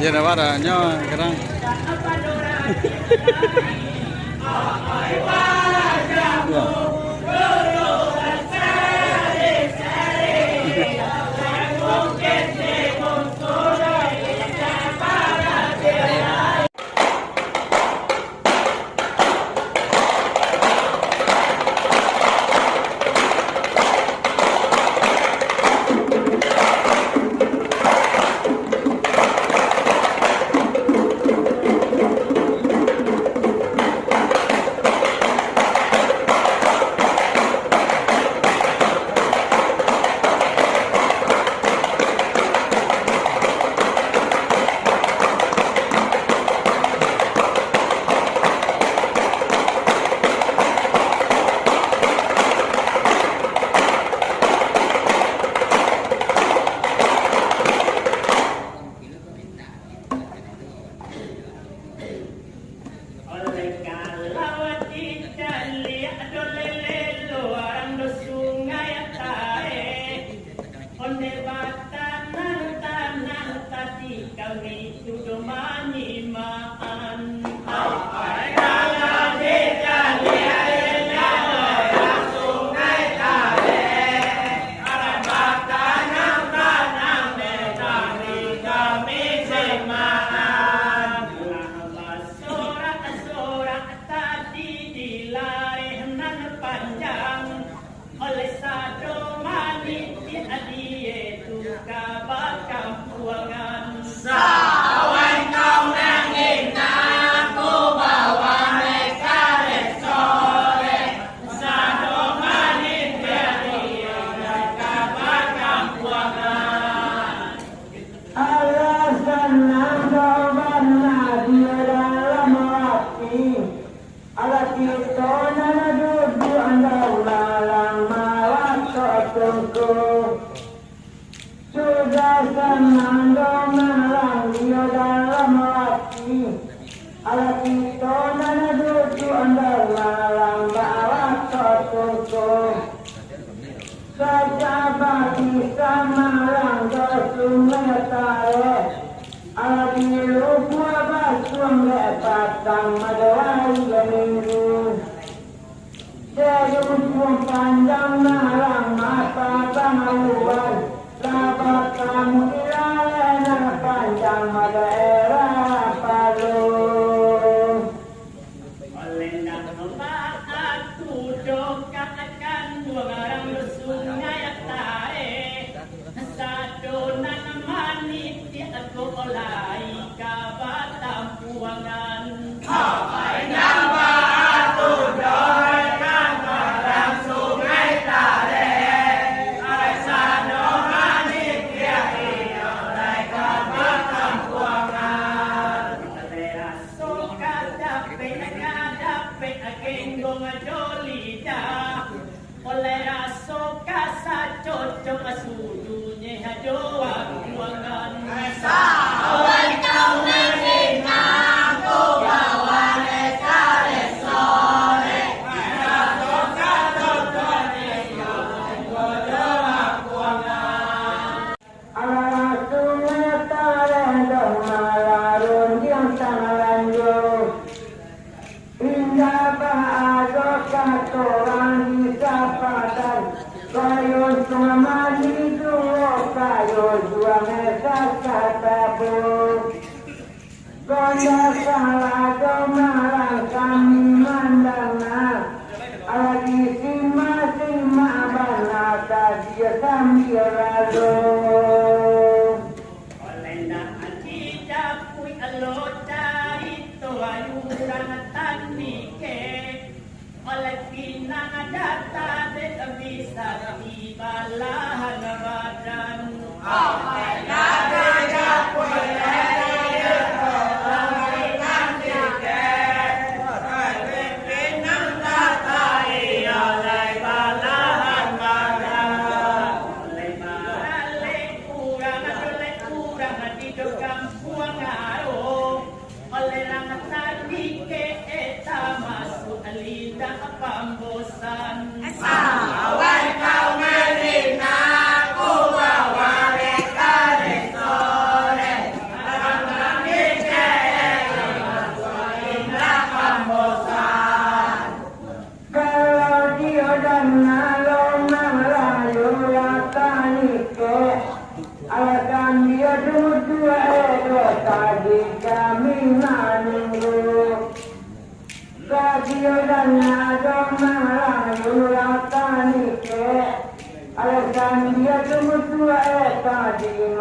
Ya nawarannya sekarang.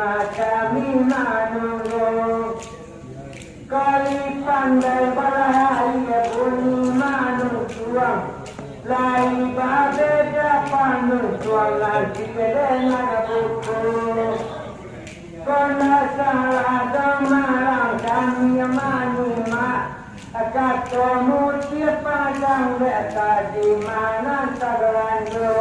kami manunggu kali pandai bahaya bunyi manusia lai babeda manusia lagi dengan buku kona salah marang kami manima katamu siapa yang leka di mana sagrando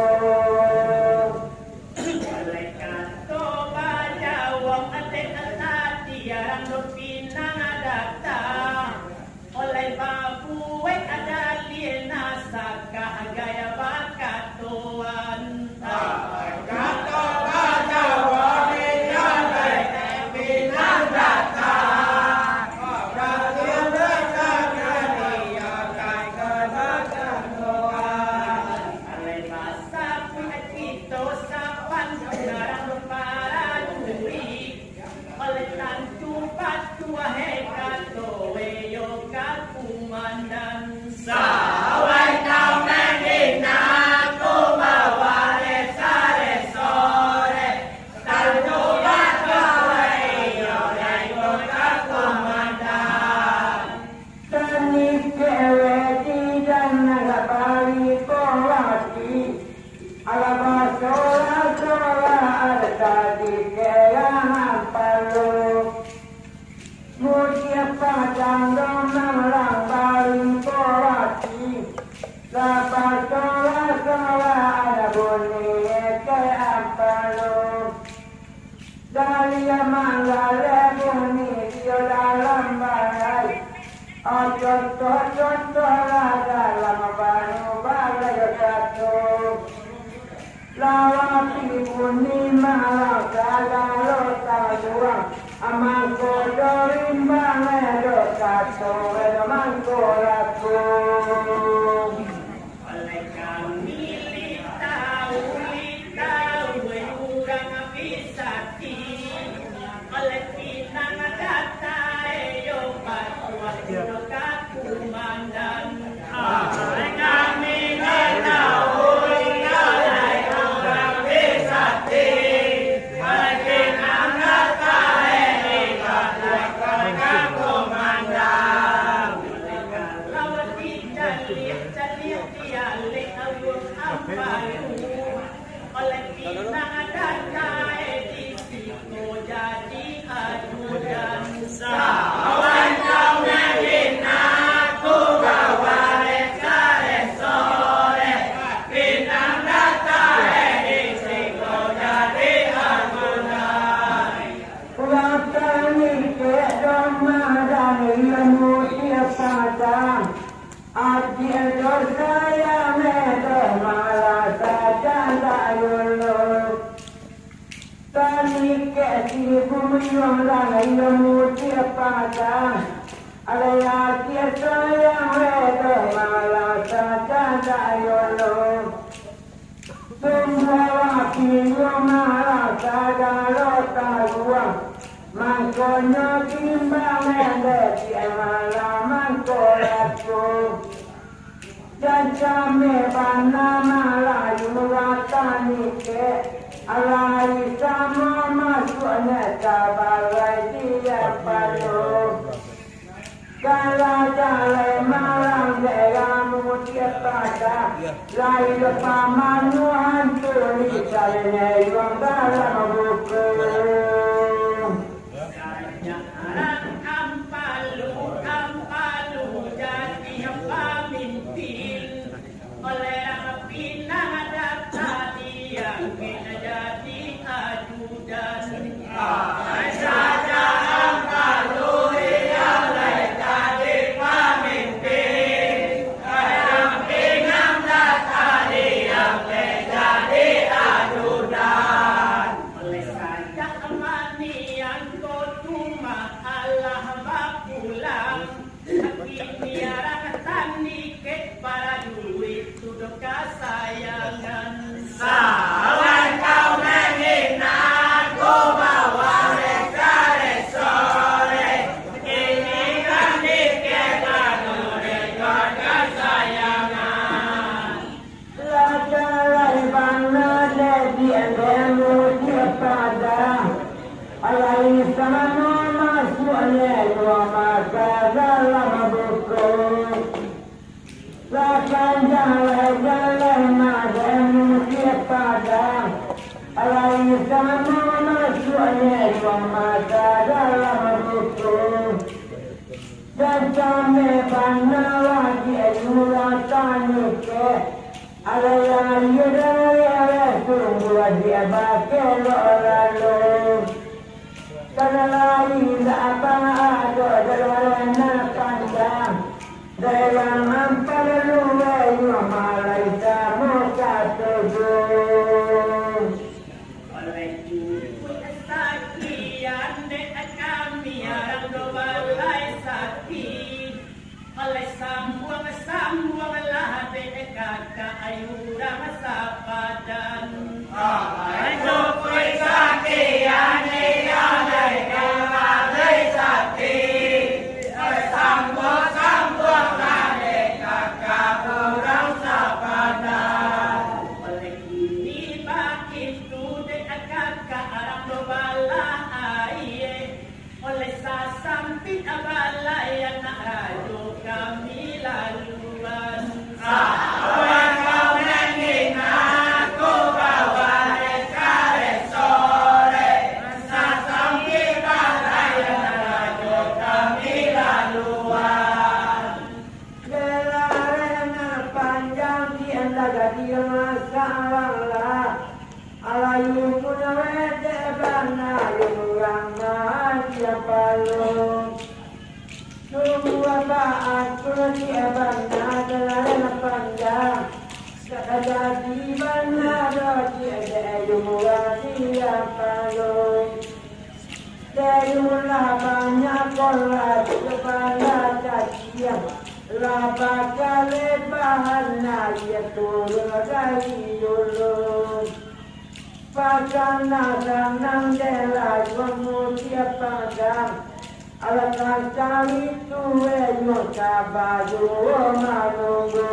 Sawan kau menghina, ku bawa lalu karena lain apa ada dalam panjang dalam ampal luwe malai muka tujuh oleh ibu sakian dek kami arang dobalai sakti oleh sambuang lah dek kakak ayurang sapadan ayo koi sakian dek kami sakti sambuang lah dek kakak ayurang sapadan oleh ini bak itu dek kakak arang dobalai oleh sasampit abalai anak rajo kami laluan sahabat kau nengin aku bawa rekare sore sasampit abalai anak rajo kami laluan gelarena panjang diandaga dia masalah alayu punya wede bana yang dia palung semua baat dia bana dalam panjang sekadar di bana dia dia palung dari mula banyak kolat kepala cacian laba kali bahana dia turun dari ulung Pagana danang dela kemudian padang alasan kali tuwe yo kabaju manunggu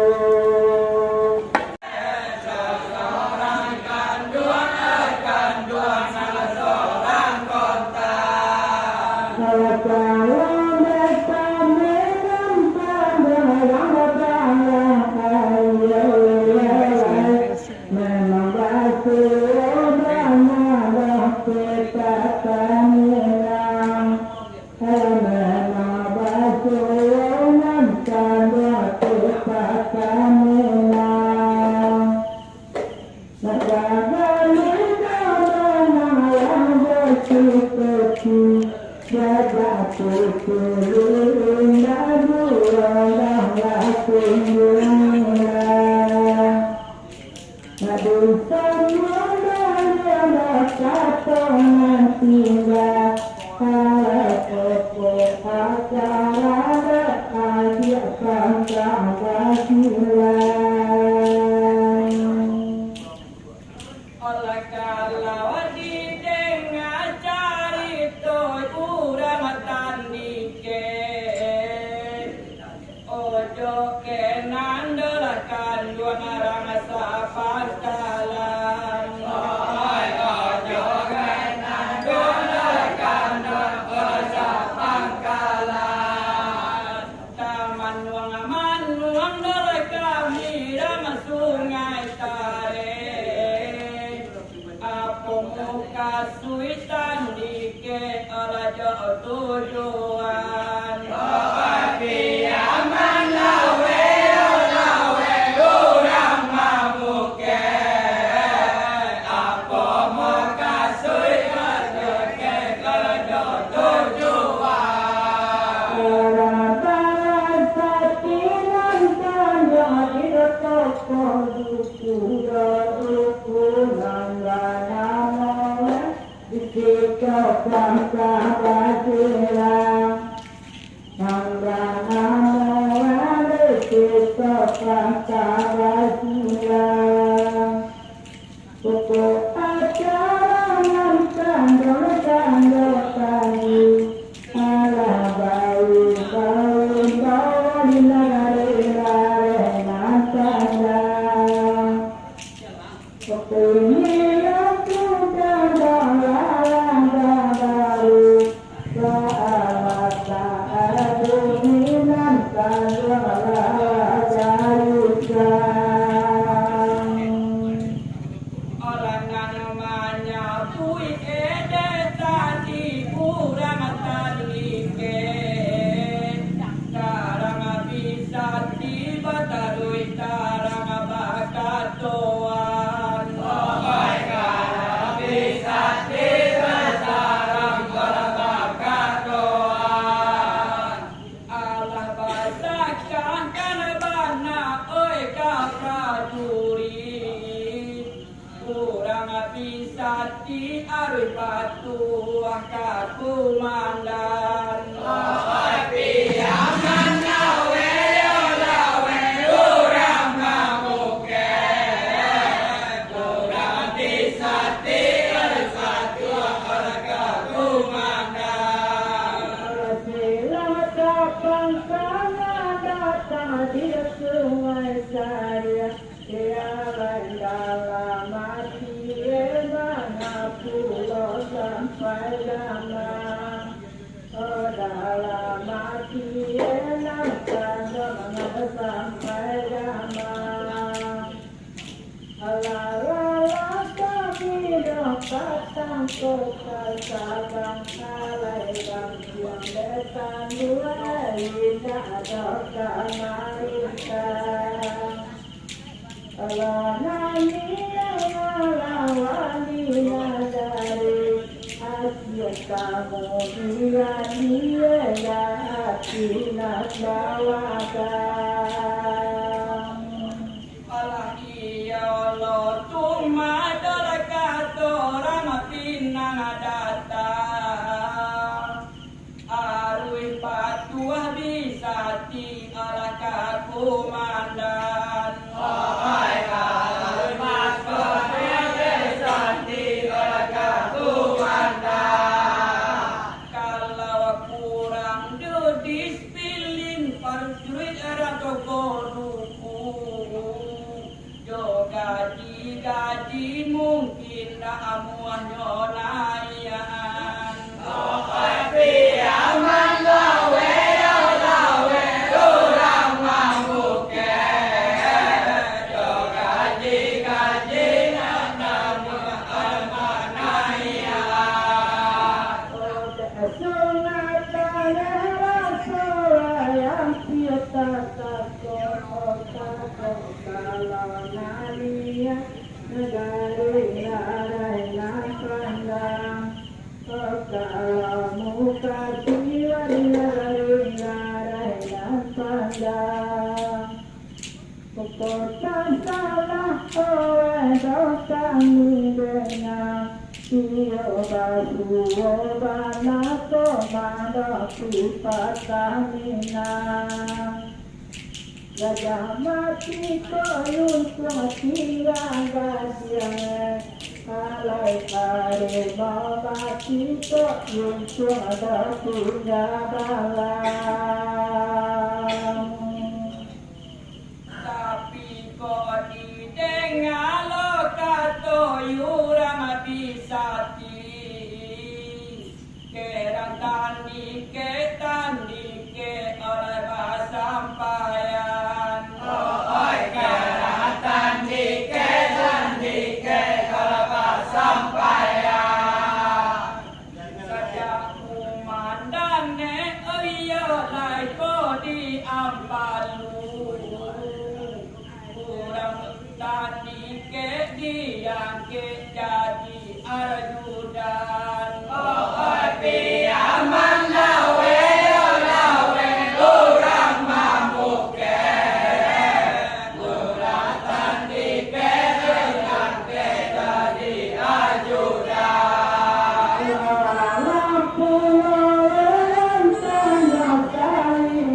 seorang kanduan salah seorang kota patuah kakumandan di sungai saya tiada dalam hati mana pulau sampai dalam dalam hati mana sampai dalam ala kami dapat kota sabang alai bang yang depan dua ina ada marita ala nani lawani dari asia kamu dia hati nak bawakan ala iya Allah tuma dalakat orang pinang datang arui patuah di sati ala kakumandan arui patuah di sati ala kakumandan kalau kurang dudis pilin parjuit ratu konuku jo gaji mungkin tak amuan nyonaian tapi aman lawe orang mamuke jo gaji nak amuan almanaian sungai tanah yang kita takut kalau nariya negari narayana pandang kalau muka jiwa negari narayana pandang keputusan salah dosa dengan Iyo basuo banako madaku patamina Gajah mati koyun suati agasian Alai kare mabati koyun suada punya balang Tapi kok didengar lo kato yurang bisati Kerang tani ke oleh basampayan Oi kerang tani ke oleh basampayan Sejak kumandane iya lai ko di ampalu Kurang tani ke diang ke jadi arjudan Oi piaman lawe orang mamuke Kurang tani ke diang ke jadi arjudan Lampu orang tanya kain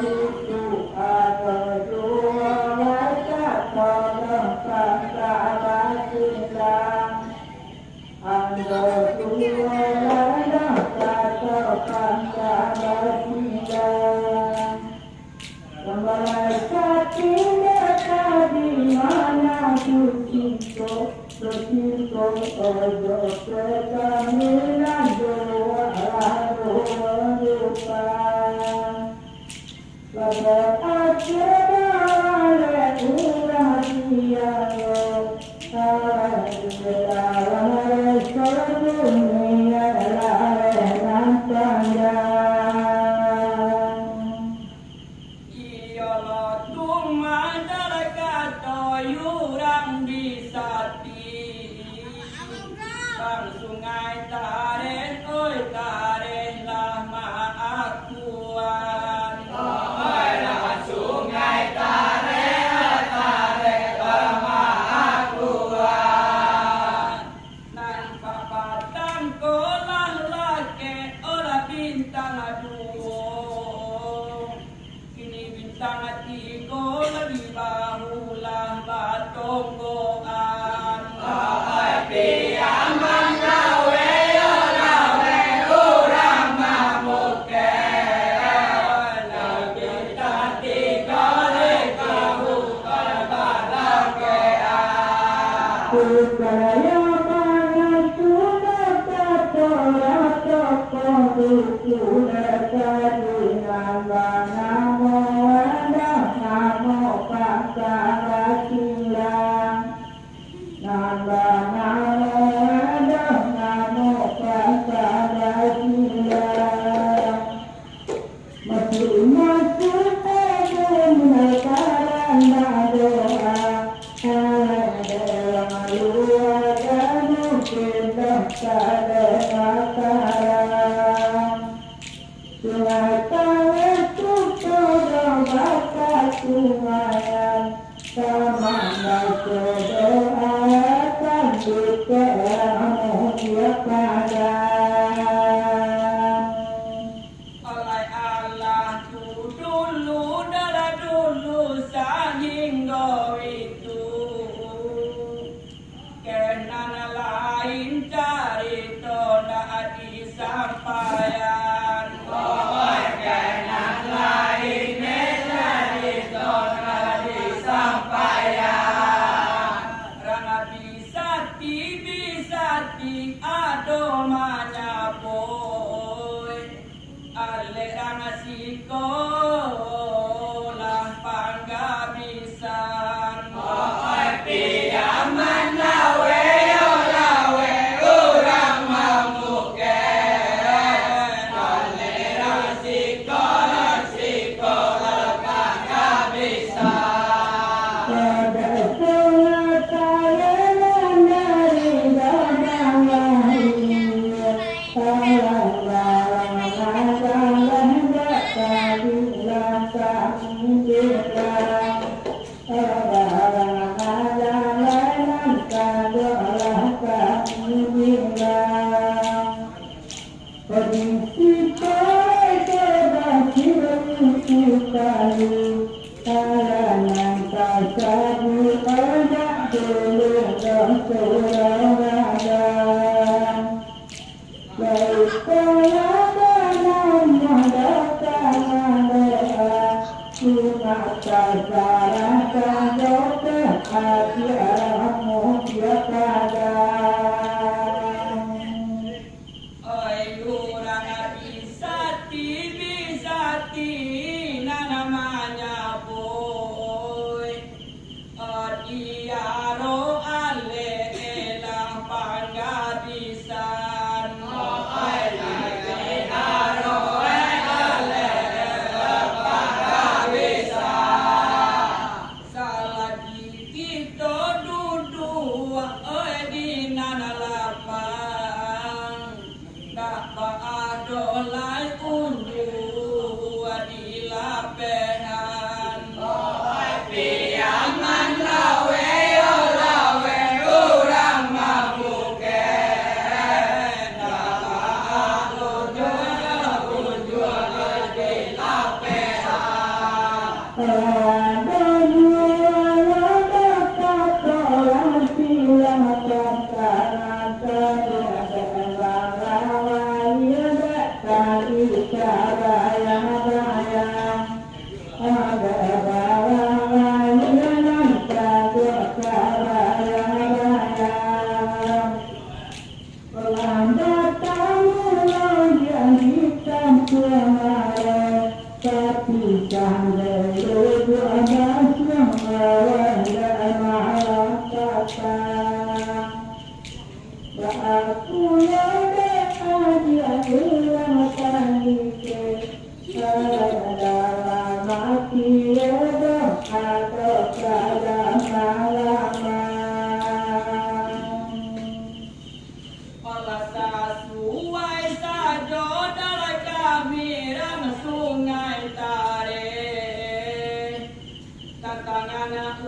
itu ada dua wajah orang kata silang Anda dua wajah kata silang Kembali hati mereka di mana kucinto ojo sekamilan dua rupa Pada akhirnya ulah dia dalam dunia lain panjang Iyo lo tuma kata yurang bisati Bang sungai taren oi taren lama akuan Oi lah sungai taren lama akuan Nan kolah lake ora bintang dua. Kini bintang tiga lebih bahulah batonggoan. Piaman gawe lawe urang mamuke. Bintang tiga lekahu kalbalakean. Supaya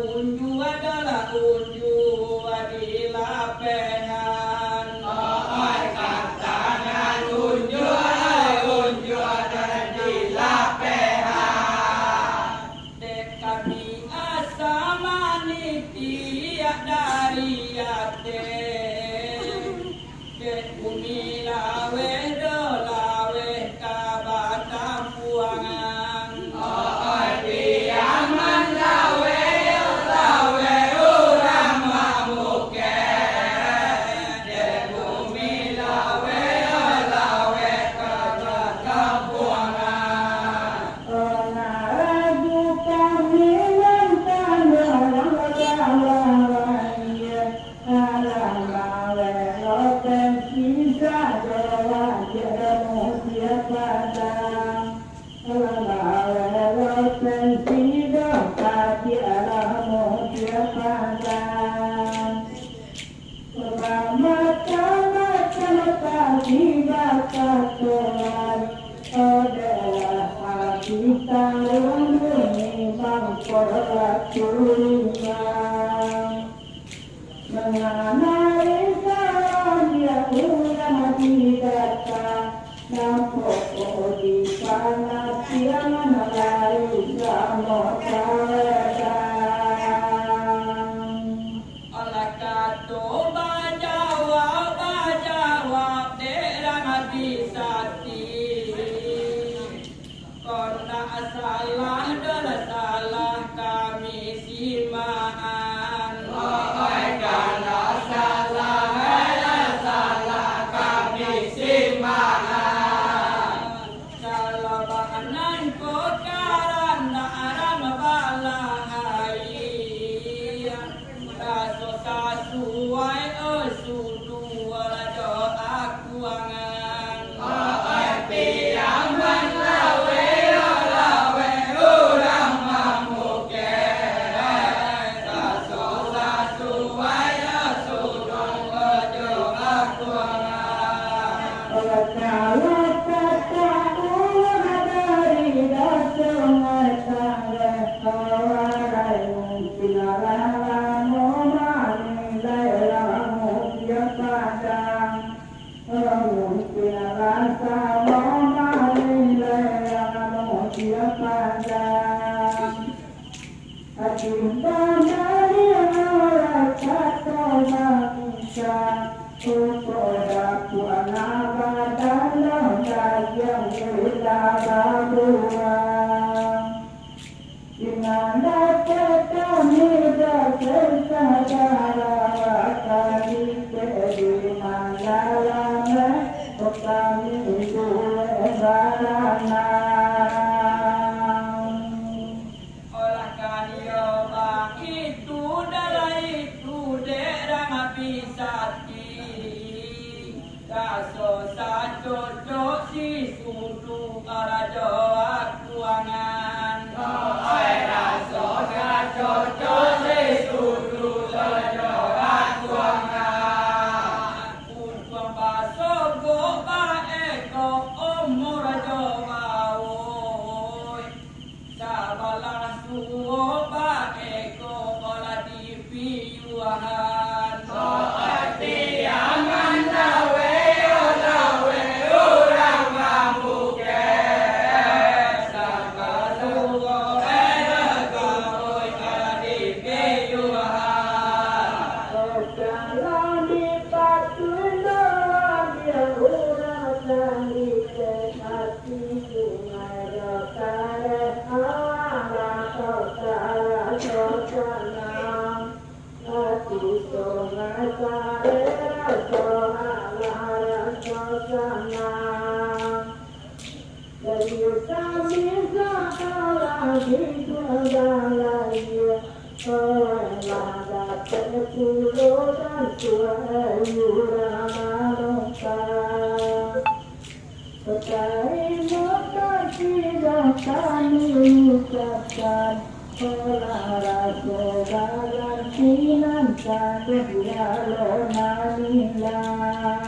unju adalah unju di lapehan. bumi lawe do lawe kabatam puangan oi piaman lawe lawe urang mamuke de bumi lawe lawe kabatam puangan ona ragu kami lantan Olah kato bajawab derang abisati Kona salah dola salah kami simaan Oi kana salah kami simaan Kalau bahanan ko karanda arang balahai Kaso kasuai sudu wala do aku angan oi piaman lawe urang mamuke kaso kasuai sudu wala do aku angan Olah kanyo bang itu dalai itu derang apisati Kaso saco si sudu karajo aku angan oi raso saco si sudu karajo aku angan Untuang baso go ba eko omor jo Sabalah suwo ba eko ola di piyuahan oi piaman lawe urang mamuke sakaluwo oi ola di piyuahan Nanti nanti ya lo nani la